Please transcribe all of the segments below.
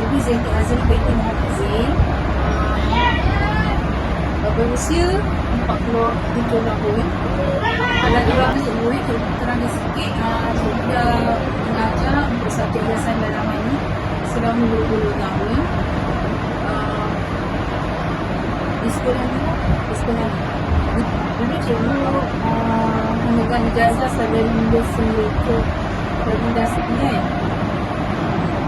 Cikgu Zainti Azri binti Muhammad Zain, berusia 47 tahun. Kalau diorang semua terang sikit, sudah mengajar untuk subjek hiasan dan ramai selama 20 tahun di sekolah ni. Dulu cikgu memegang ijazah sebagai lulus selektor industri kan.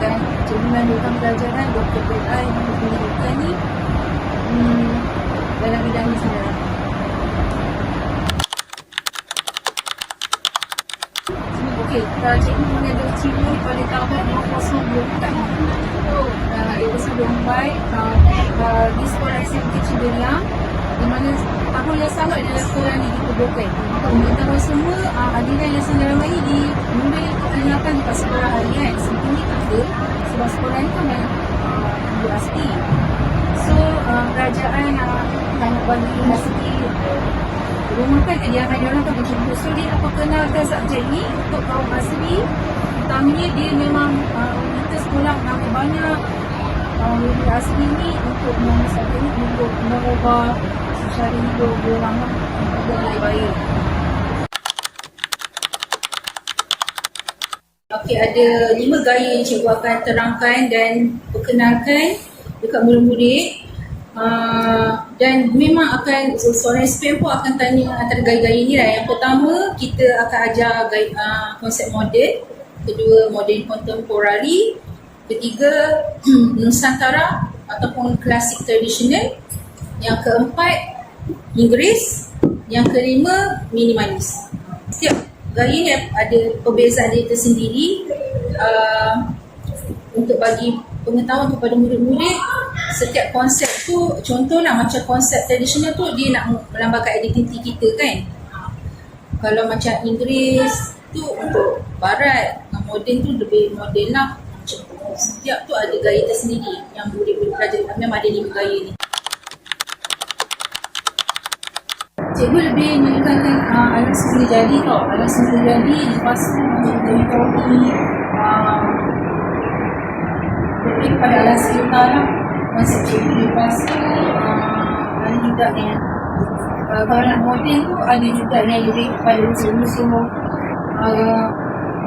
Dan cikgu melanjutkan pelajaran Dr. PI pendidikan ni dalam bidang ni sendiri. Okey, cikgu mengajar cikgu pada tahun 2024 di sekolah SMK Ciberiang, di mana tahun yang sama adalah sekolah ni ditubuhkan. Pengetahuan semua aliran yayasan darah bayi memberi perkenalkan dekat sekolah harian. Sebelum ni tak ada, sebab sekolah ni kan ibu asli. So kerajaan nak bagi asli rumah kan kediaman dia orang kan macam tu. So dia nak perkenalkan subjek ni untuk kaum asli. Utamanya dia memang kita sekolah mengambil banyak ibu asli ni untuk subjek ni untuk mengubah cara hidup dia orang untuk lebih baik. Okey, ada 5 gaya yang cikgu akan terangkan dan perkenalkan dekat murid-murid. Dan memang akan seorang SPM pun akan tanya antara gaya-gaya ni lah. Yang pertama, kita akan ajar konsep moden. Kedua, moden kontemporari. Ketiga, Nusantara ataupun klasik tradisional. Yang keempat, Inggeris. Yang kelima, minimalis. Setiap gaya ni ada perbezaan dia tersendiri. Untuk bagi pengetahuan kepada murid-murid, setiap konsep tu, contohlah macam konsep tradisional tu dia nak melambangkan identiti kita kan. Kalau macam Inggeris tu untuk barat, moden tu lebih moden lah. Setiap tu ada gaya tersendiri yang murid-murid belajar. Memang ada 5 gaya ni. Cikgu lebih menekankan alas sendiri jadi tau. Alas sendiri jadi, lepas tu teknologi lebih kepada alas sekitar lah. Konsep cikgu lepas tu ada juga yang kalau nak moden tu ada juga yang lebih kepada unsur-unsur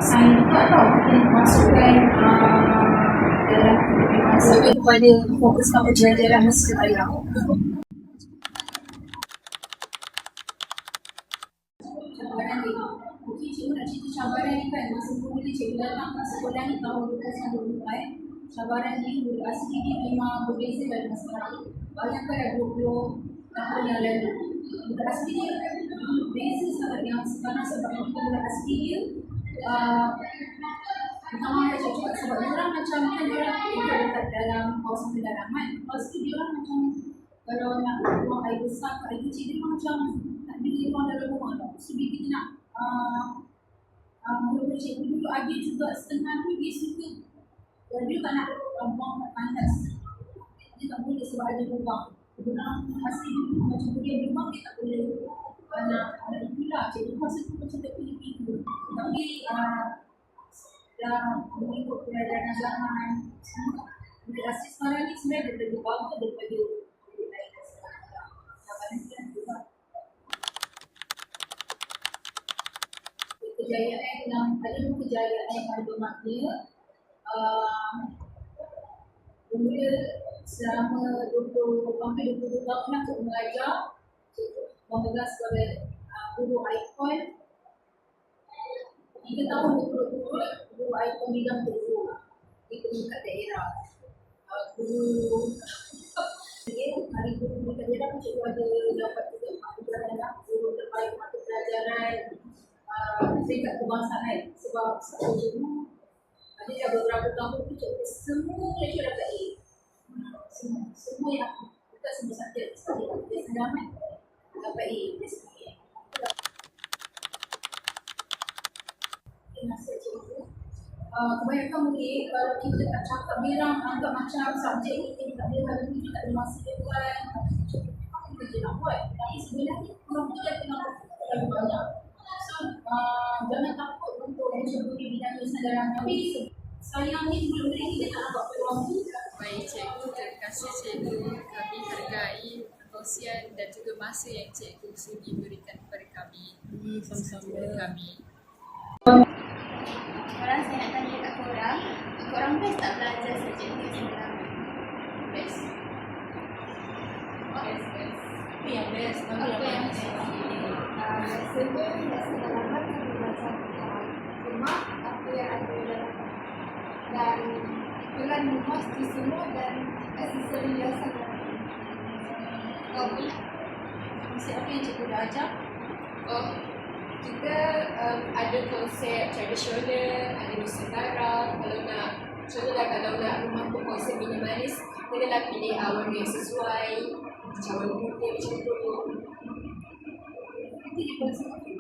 sains juga tau. Mungkin masukkan dalam masukkan kepada fokus pembelajaran masa ayam. Cabaran ni, mungkin cikgu nak cerita cabaran ni kan. Masa mula cikgu datang kat sekolah ni tahun 2024. Cabaran ni, murid asli ni memang berbeza dari masa sekarang. Bayangkan dah 20 tahun yang lalu. Murid asli ni berbeza sangat yang sekarang sebab murid asli dia pertama macam cakap sebab dia orang macam kan dia orang dekat dalam kawasan pedalaman. Lepas tu dia orang macam kalau nak buang air besar ke air kecil, dia macam tak beli ruang dalam rumah tau. So bila kita nak murid-murid cikgu dulu ada juga setengah tu dia suka dia tak nak buang kat tandas. Dia tak boleh sebab ada lubang. Orang asli dulu macam dia lubang dia tak boleh nak itulah. Cikgu masa tu macam tak boleh tidur. Tapi dah mengikut perjalanan zaman semua murid asli sekarang ni sebenarnya dia lebih bagus daripada murid lain. Kejayaan yang ada kejayaan yang ada bermakna. Bermula selama hampir 20 tahun lah untuk mengajar, memegang sebagai guru ikon. 3 tahun berturut-turut guru ikon bidang guru di tingkat daerah. Guru hari guru tingkat daerah pun cikgu ada dapat juga penghargaan lah, guru terbaik mata pelajaran tingkat kebangsaan. Sebab guru ada dah beberapa tahun tu cikgu semua lecture dapat A. Semua yang bukan semua subjek selamat dapat A. Nasihat cikgu, kebanyakan murid kalau kita tak cakap bilang anggap macam subjek ni kita tak boleh hari ni, tak ada masa depan, kita je nak buat. Tapi sebenarnya orang tu dah kena terlalu banyak. So jangan takut untuk mencuri bidang nusa dalam. Tapi sayangnya murid-murid kita tak nampak peluang tu. kasih cikgu. Kami hargai perkongsian dan juga masa yang cikgu sudi berikan kepada kami. Sama-sama. Kami. Korang saya nak tanya kat korang, korang best tak belajar subjek ni sekarang? Best? Best. Apa yang best? Apa yang best? Rasanya rasa dalaman kami belajar rumah apa yang ada dalam dan pelan muhas di semua dan aksesori hiasan Kau pula? Konsep apa yang cikgu dah ajar? Oh, kita ada konsep tradisional, ada nusantara. Kalau nak rumah berkonsep minimalis, kena pilih warna yang sesuai, macam warna putih macam tu. Nanti dia konsep apa?